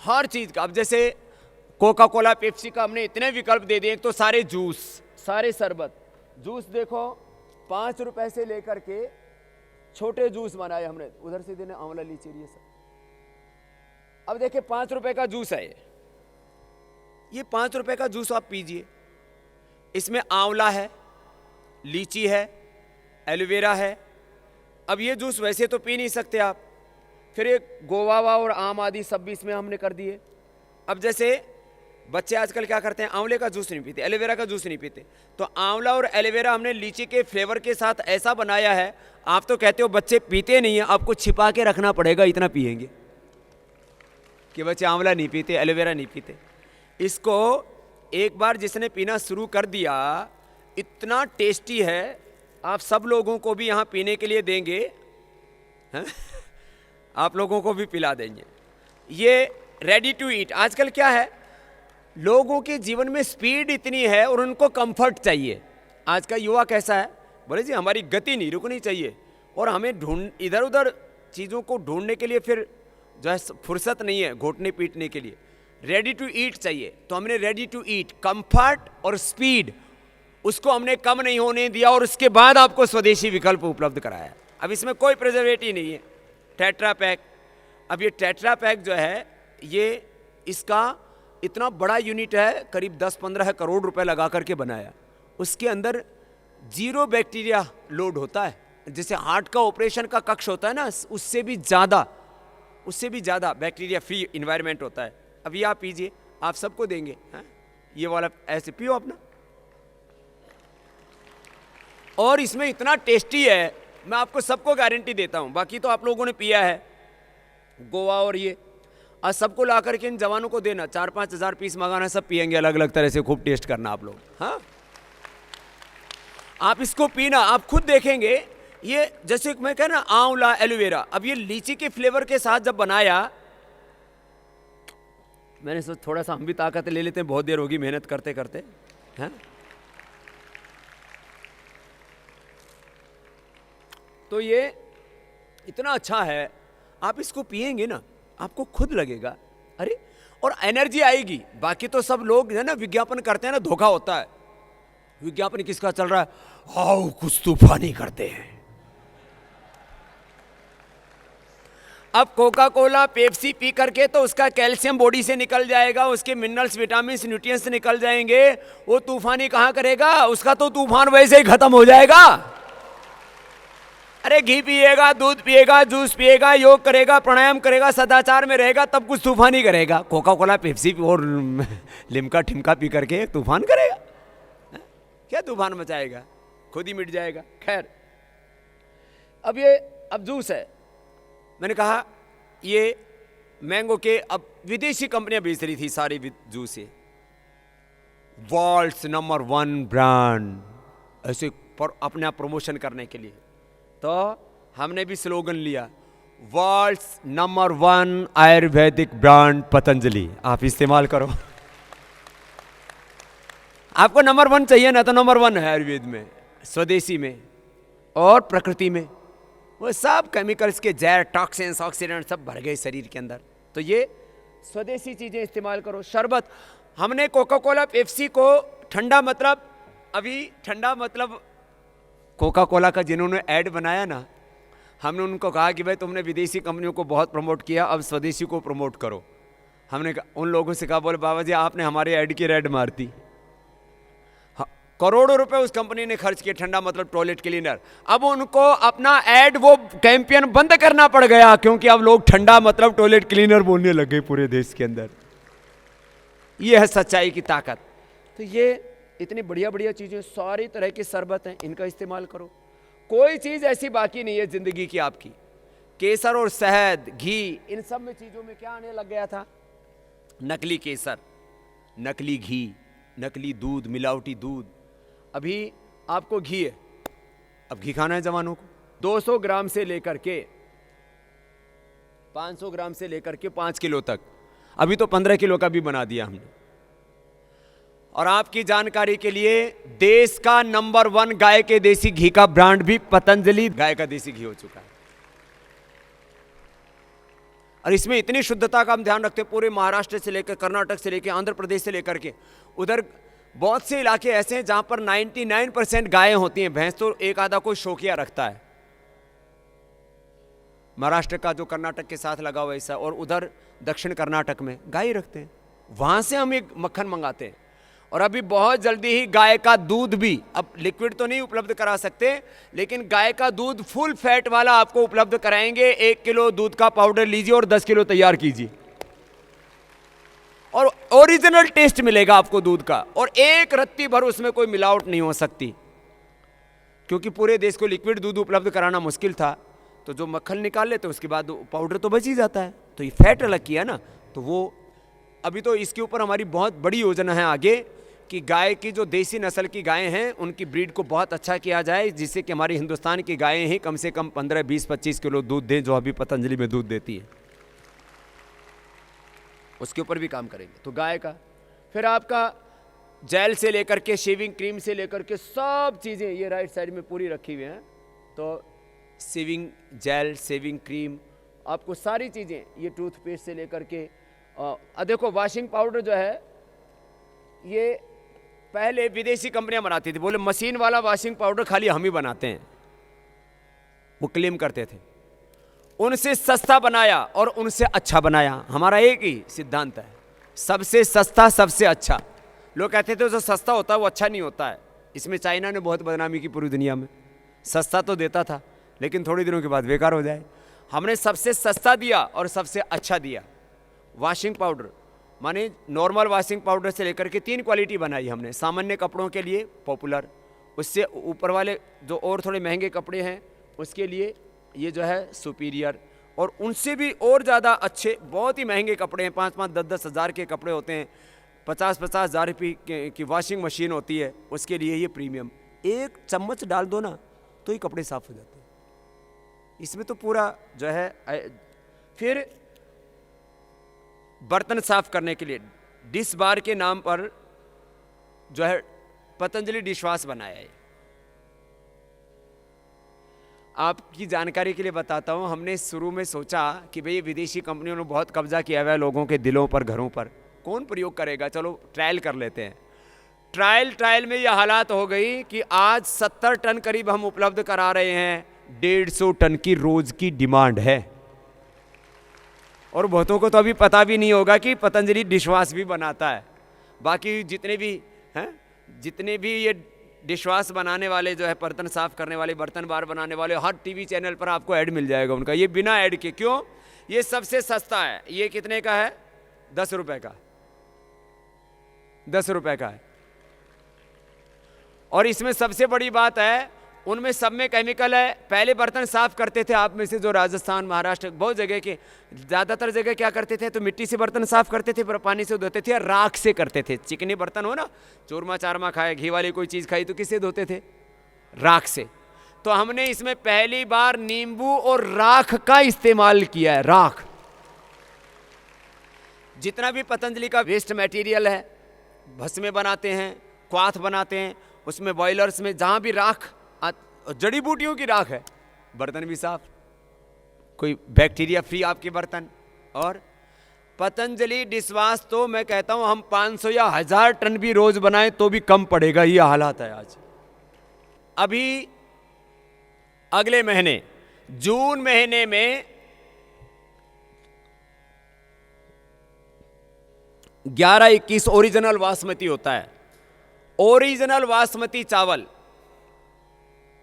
हर चीज का। अब जैसे कोका कोला पेप्सी का हमने इतने विकल्प दे दिए, एक तो सारे जूस, सारे शरबत, जूस देखो 5 रुपए से लेकर के छोटे जूस बनाए हमने, उधर से देने आंवला लीची ये सब। अब देखिए 5 रुपए का जूस है ये 5 रुपए का जूस आप पीजिए, इसमें आंवला है, लीची है, एलोवेरा है। अब ये जूस वैसे तो पी नहीं सकते आप, फिर ये गोवावा और आम आदि सब भी इसमें हमने कर दिए। अब जैसे बच्चे आजकल क्या करते हैं, आंवले का जूस नहीं पीते, एलोवेरा का जूस नहीं पीते, तो आंवला और एलोवेरा हमने लीची के फ्लेवर के साथ ऐसा बनाया है। आप तो कहते हो बच्चे पीते नहीं है, आपको छिपा के रखना पड़ेगा, इतना पिएंगे कि बच्चे आंवला नहीं पीते, एलोवेरा नहीं पीते। इसको एक बार जिसने पीना शुरू कर दिया, इतना टेस्टी है, आप सब लोगों को भी यहाँ पीने के लिए देंगे, हैं? आप लोगों को भी पिला देंगे। ये रेडी टू ईट। आजकल क्या है, लोगों के जीवन में स्पीड इतनी है और उनको कंफर्ट चाहिए। आज का युवा कैसा है, बोले जी हमारी गति नहीं रुकनी चाहिए, और हमें इधर उधर चीज़ों को ढूंढने के लिए फिर जो है फुर्सत नहीं है घोटने पीटने के लिए। रेडी टू ईट चाहिए, तो हमने रेडी टू ईट, कंफर्ट और स्पीड, उसको हमने कम नहीं होने दिया, और उसके बाद आपको स्वदेशी विकल्प उपलब्ध कराया। अब इसमें कोई प्रिजर्वेटिव नहीं है। टेट्रा पैक, अब ये टेट्रा पैक जो है, ये इसका इतना बड़ा यूनिट है, करीब 10-15 करोड़ रुपए लगा करके बनाया। उसके अंदर 0 बैक्टीरिया लोड होता है, जैसे हार्ट का ऑपरेशन का कक्ष होता है ना, उससे भी ज़्यादा बैक्टीरिया फ्री इन्वायरमेंट होता है। अब ये आप पीजिए, आप सबको देंगे, हैं? ये वाला ऐसे पियो अपना, और इसमें इतना टेस्टी है, मैं आपको सबको गारंटी देता हूं। बाकी तो आप लोगों ने पिया है गोवा और ये, आज सबको ला करके इन जवानों को देना, 4-5 हज़ार पीस मंगाना, सब पियेंगे अलग अलग तरह से, खूब टेस्ट करना आप लोग। हाँ, आप इसको पीना, आप खुद देखेंगे। ये जैसे मैं कह ना आंवला एलोवेरा, अब ये लीची के फ्लेवर के साथ जब बनाया, मैंने सोचा थोड़ा सा हम भी ताकत ले लेते हैं, बहुत देर होगी मेहनत करते करते, हैं? तो ये इतना अच्छा है, आप इसको पिएंगे ना, आपको खुद लगेगा अरे, और एनर्जी आएगी। बाकी तो सब लोग है ना विज्ञापन करते हैं ना, धोखा होता है। विज्ञापन किसका चल रहा है, आओ कुछ तूफानी करते हैं। अब कोका कोला पेप्सी पी करके तो उसका कैल्शियम बॉडी से निकल जाएगा, उसके मिनरल्स विटामिन न्यूट्रिएंट्स निकल जाएंगे, वो तूफानी कहां करेगा, उसका तो तूफान वैसे ही खत्म हो जाएगा। अरे घी पिएगा, दूध पिएगा, जूस पिएगा, योग करेगा, प्राणायाम करेगा, सदाचार में रहेगा, तब कुछ तूफानी करेगा। कोका कोला पेप्सी और लिमका ठिमका पी करके तूफान करेगा, क्या तूफान मचाएगा, खुद ही मिट जाएगा। खैर, अब जूस है, मैंने कहा ये मैंगो के, अब विदेशी कंपनियां बेच रही थी सारी जूस, ये वर्ल्ड्स नंबर 1 ब्रांड, ऐसे पर अपने आप प्रमोशन करने के लिए। तो हमने भी स्लोगन लिया, world's number 1 Ayurvedic brand Patanjali, आप इस्तेमाल करो। आपको नंबर 1 चाहिए ना, तो नंबर 1 है आयुर्वेद में, स्वदेशी में और प्रकृति में। वो सब केमिकल्स के जहर, टॉक्सिन्स, ऑक्सीडेंट सब भर गए शरीर के अंदर, तो ये स्वदेशी चीजें इस्तेमाल करो। शरबत, हमने कोका कोला पेप्सी को ठंडा, मतलब अभी ठंडा मतलब कोका कोला का जिन्होंने ऐड बनाया ना, हमने उनको कहा कि भाई तुमने विदेशी कंपनियों को बहुत प्रमोट किया, अब स्वदेशी को प्रमोट करो। हमने उन लोगों से कहा, बोले बाबा जी आपने हमारे ऐड की रेड मार दी। करोड़ों रुपए उस कंपनी ने खर्च किए, ठंडा मतलब टॉयलेट क्लीनर। अब उनको अपना ऐड, वो कैंपेन बंद करना पड़ गया, क्योंकि अब लोग ठंडा मतलब टॉयलेट क्लीनर बोलने लग गए पूरे देश के अंदर। ये है सच्चाई की ताकत। तो ये इतनी बढ़िया बढ़िया चीजें, सारी तरह की शरबत हैं, इनका इस्तेमाल करो। कोई चीज ऐसी बाकी नहीं है जिंदगी की आपकी। केसर और शहद, घी, इन सब में चीजों में क्या आने लग गया था, नकली केसर, नकली घी, नकली दूध, मिलावटी दूध। अभी आपको घी है, अब घी खाना है जवानों को, 200 ग्राम से लेकर के 500 ग्राम से लेकर के 5 किलो तक, अभी तो 15 किलो का भी बना दिया हमने। और आपकी जानकारी के लिए, देश का नंबर 1 गाय के देसी घी का ब्रांड भी पतंजलि गाय का देसी घी हो चुका है। और इसमें इतनी शुद्धता का हम ध्यान रखते हैं, पूरे महाराष्ट्र से लेकर कर्नाटक से लेकर आंध्र प्रदेश से लेकर के उधर बहुत से इलाके ऐसे हैं जहां पर 99% गायें होती हैं, भैंस तो एक आधा कोई शौकिया रखता है। महाराष्ट्र का जो कर्नाटक के साथ लगा हुआ ऐसा, और उधर दक्षिण कर्नाटक में गाय रखते हैं, वहां से हम एक मक्खन मंगाते हैं। और अभी बहुत जल्दी ही गाय का दूध भी, अब लिक्विड तो नहीं उपलब्ध करा सकते, लेकिन गाय का दूध फुल फैट वाला आपको उपलब्ध कराएंगे। 1 किलो दूध का पाउडर लीजिए और 10 किलो तैयार कीजिए, और ओरिजिनल टेस्ट मिलेगा आपको दूध का, और एक रत्ती भर उसमें कोई मिलावट नहीं हो सकती। क्योंकि पूरे देश को लिक्विड दूध उपलब्ध कराना मुश्किल था, तो जो मक्खन निकाल लेते उसके बाद पाउडर तो बच ही जाता है। तो ये फैट अलग किया ना, तो वो अभी तो इसके ऊपर हमारी बहुत बड़ी योजना है आगे कि गाय की जो देसी नस्ल की गायें हैं उनकी ब्रीड को बहुत अच्छा किया जाए, जिससे कि हमारी हिंदुस्तान की गायें ही कम से कम 15, 20, 25 किलो दूध दें, जो अभी पतंजलि में दूध देती है। उसके ऊपर भी काम करेंगे। तो गाय का, फिर आपका जेल से लेकर के शेविंग क्रीम से लेकर के सब चीज़ें ये राइट साइड में पूरी रखी हुई हैं। तो शेविंग जेल, शेविंग क्रीम, आपको सारी चीज़ें, ये टूथपेस्ट से लेकर के देखो वॉशिंग पाउडर जो है, ये पहले विदेशी कंपनियां बनाती थी, बोले मशीन वाला वॉशिंग पाउडर खाली हम ही बनाते हैं, वो क्लेम करते थे। उनसे सस्ता बनाया और उनसे अच्छा बनाया। हमारा एक ही सिद्धांत है, सबसे सस्ता सबसे अच्छा। लोग कहते थे जो सस्ता होता है वो अच्छा नहीं होता है। इसमें चाइना ने बहुत बदनामी की पूरी दुनिया में। सस्ता तो देता था लेकिन थोड़ी दिनों के बाद बेकार हो जाए। हमने सबसे सस्ता दिया और सबसे अच्छा दिया। वॉशिंग पाउडर माने नॉर्मल वॉशिंग पाउडर से लेकर के 3 क्वालिटी बनाई हमने। सामान्य कपड़ों के लिए पॉपुलर, उससे ऊपर वाले जो और थोड़े महंगे कपड़े हैं उसके लिए ये जो है सुपीरियर, और उनसे भी और ज़्यादा अच्छे बहुत ही महंगे कपड़े हैं, 5-5, 10-10 हज़ार के कपड़े होते हैं, 50-50 हज़ार रुपये की वॉशिंग मशीन होती है, उसके लिए ये प्रीमियम। 1 चम्मच डाल दो ना तो ही कपड़े साफ हो जाते हैं। इसमें तो पूरा जो है। फिर बर्तन साफ करने के लिए डिश बार के नाम पर जो है पतंजलि डिशवाश बनाया है। आपकी जानकारी के लिए बताता हूँ, हमने शुरू में सोचा कि भाई विदेशी कंपनियों ने बहुत कब्जा किया हुआ है लोगों के दिलों पर, घरों पर, कौन प्रयोग करेगा, चलो ट्रायल कर लेते हैं। ट्रायल में यह हालात हो गई कि आज 70 टन करीब हम उपलब्ध करा रहे हैं। 150 टन की रोज की डिमांड है, और बहुतों को तो अभी पता भी नहीं होगा कि पतंजलि डिशवाश भी बनाता है। बाकी जितने भी हैं, जितने भी ये डिशवाश बनाने वाले जो है, बर्तन साफ करने वाले, बर्तन बार बनाने वाले, हर टीवी चैनल पर आपको ऐड मिल जाएगा उनका। ये बिना ऐड के, क्यों? ये सबसे सस्ता है। ये कितने का है? 10 रुपए का, 10 रुपए का है। और इसमें सबसे बड़ी बात है, उनमें सब में केमिकल है। पहले बर्तन साफ करते थे आप में से जो राजस्थान, महाराष्ट्र, बहुत जगह के, ज़्यादातर जगह क्या करते थे, तो मिट्टी से बर्तन साफ करते थे, पर पानी से धोते थे, राख से करते थे। चिकने बर्तन हो ना, चूरमा चारमा खाए, घी वाली कोई चीज़ खाई तो किससे धोते थे? राख से। तो हमने इसमें पहली बार नींबू और राख का इस्तेमाल किया है। राख, जितना भी पतंजलि का वेस्ट मटेरियल है, भस्में बनाते हैं, क्वाथ बनाते हैं, उसमें बॉयलर्स में जहाँ भी राख, जड़ी बूटियों की राख है, बर्तन भी साफ, कोई बैक्टीरिया फ्री आपके बर्तन। और पतंजलि डिशवाश तो मैं कहता हूं हम 500 या 1000 टन भी रोज बनाएं तो भी कम पड़ेगा। ये हालात है आज। अभी अगले महीने जून महीने में 11-21 ओरिजिनल बासमती होता है। ओरिजिनल बासमती चावल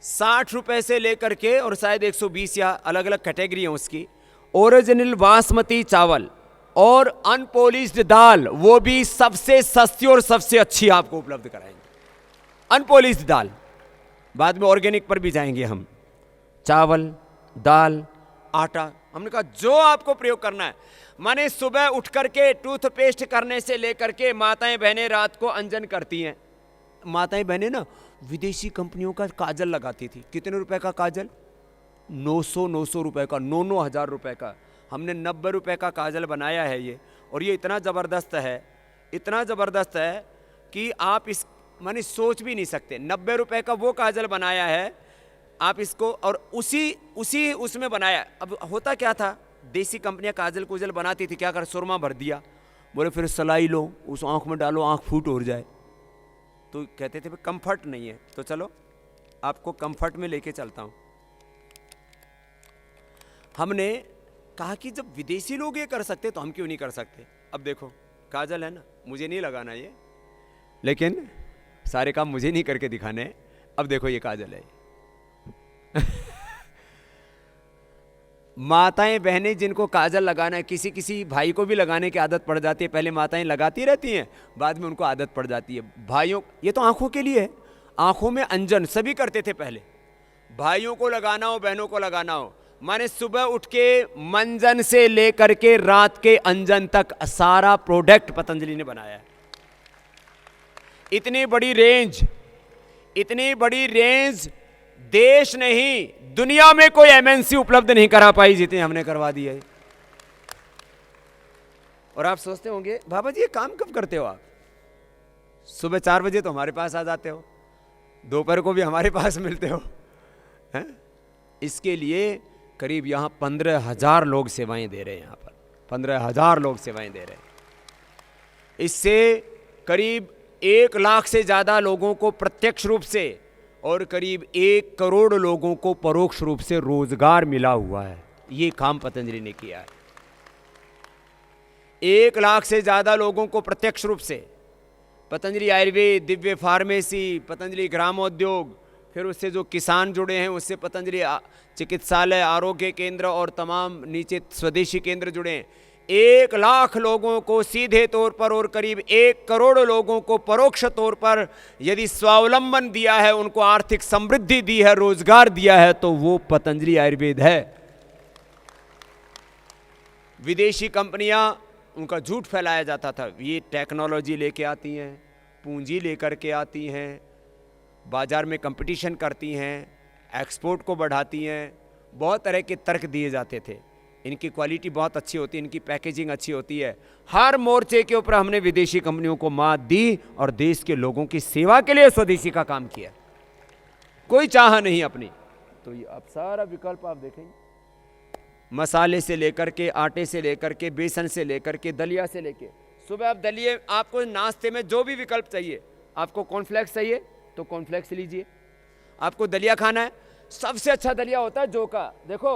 60 रुपए से लेकर के, और शायद 120 या अलग अलग कैटेगरी है उसकी। ओरिजिनल बासमती चावल और अनपॉलिश्ड दाल, वो भी सबसे सस्ती और सबसे अच्छी आपको उपलब्ध कराएंगे। अनपॉलिश्ड दाल, बाद में ऑर्गेनिक पर भी जाएंगे हम। चावल, दाल, आटा, हमने कहा जो आपको प्रयोग करना है। माने सुबह उठ करके टूथपेस्ट करने से लेकर के माताएं बहनें रात को अंजन करती हैं। माताएं बहनें ना विदेशी कंपनियों का काजल लगाती थी। कितने रुपए का काजल? 900 रुपए का, 9 हज़ार रुपए का। हमने 90 रुपए का काजल बनाया है ये, और ये इतना ज़बरदस्त है, इतना ज़बरदस्त है कि आप इस माने सोच भी नहीं सकते। 90 रुपए का वो काजल बनाया है आप इसको, और उसी उसमें बनाया। अब होता क्या था, देसी कंपनियां काजल कोजल बनाती थी, क्या कर, सुरमा भर दिया, बोले फिर सलाई लो, उस आँख में डालो, आँख फूट हो जाए। तो कहते थे कंफर्ट नहीं है, तो चलो आपको कंफर्ट में लेके चलता हूँ। हमने कहा कि जब विदेशी लोग ये कर सकते तो हम क्यों नहीं कर सकते। अब देखो काजल है ना, मुझे नहीं लगाना ये, लेकिन सारे काम मुझे नहीं करके दिखाने हैं। अब देखो ये काजल है माताएं बहनें जिनको काजल लगाना है, किसी किसी भाई को भी लगाने की आदत पड़ जाती है, पहले माताएं लगाती रहती हैं, बाद में उनको आदत पड़ जाती है। भाइयों, ये तो आंखों के लिए है, आंखों में अंजन सभी करते थे पहले, भाइयों को लगाना हो बहनों को लगाना हो। माने सुबह उठ के मंजन से लेकर के रात के अंजन तक सारा प्रोडक्ट पतंजलि ने बनाया है। इतनी बड़ी रेंज, इतनी बड़ी रेंज देश नहीं दुनिया में कोई एमएनसी उपलब्ध नहीं करा पाई जितने हमने करवा दिया है। और आप सोचते होंगे बाबा जी ये काम कब करते हो आप? सुबह 4 बजे तो हमारे पास आ जाते हो, दोपहर को भी हमारे पास मिलते हो हैं? इसके लिए करीब यहाँ 15,000 लोग सेवाएं दे रहे हैं। यहाँ पर 15,000 लोग सेवाएं दे रहे हैं। इससे करीब 1 लाख से ज़्यादा लोगों को प्रत्यक्ष रूप से और करीब 1 करोड़ लोगों को परोक्ष रूप से रोजगार मिला हुआ है। ये काम पतंजलि ने किया है। 1 लाख से ज़्यादा लोगों को प्रत्यक्ष रूप से, पतंजलि आयुर्वेद, दिव्य फार्मेसी, पतंजलि ग्रामोद्योग, फिर उससे जो किसान जुड़े हैं उससे पतंजलि चिकित्सालय, आरोग्य केंद्र और तमाम नीचे स्वदेशी केंद्र जुड़े हैं। 1 लाख लोगों को सीधे तौर पर और करीब 1 करोड़ लोगों को परोक्ष तौर पर यदि स्वावलंबन दिया है, उनको आर्थिक समृद्धि दी है, रोजगार दिया है, तो वो पतंजलि आयुर्वेद है। विदेशी कंपनियां, उनका झूठ फैलाया जाता था, ये टेक्नोलॉजी लेके आती हैं, पूंजी लेकर के आती हैं, बाजार में कंपटीशन करती हैं, एक्सपोर्ट को बढ़ाती हैं, बहुत तरह के तर्क दिए जाते थे। इनकी क्वालिटी बहुत अच्छी होती है, इनकी पैकेजिंग अच्छी होती है। हर मोर्चे के ऊपर हमने विदेशी कंपनियों को मात दी और देश के लोगों की सेवा के लिए स्वदेशी का काम किया, कोई चाह नहीं अपनी। तो ये अब सारा विकल्प आप देखेंगे, मसाले से लेकर के, आटे से लेकर के, बेसन से लेकर के, दलिया से लेके, सुबह आप दलिए, आपको नाश्ते में जो भी विकल्प चाहिए, आपको कॉर्नफ्लेक्स चाहिए तो कॉर्नफ्लेक्स लीजिए, आपको दलिया खाना है, सबसे अच्छा दलिया होता है जौ का। देखो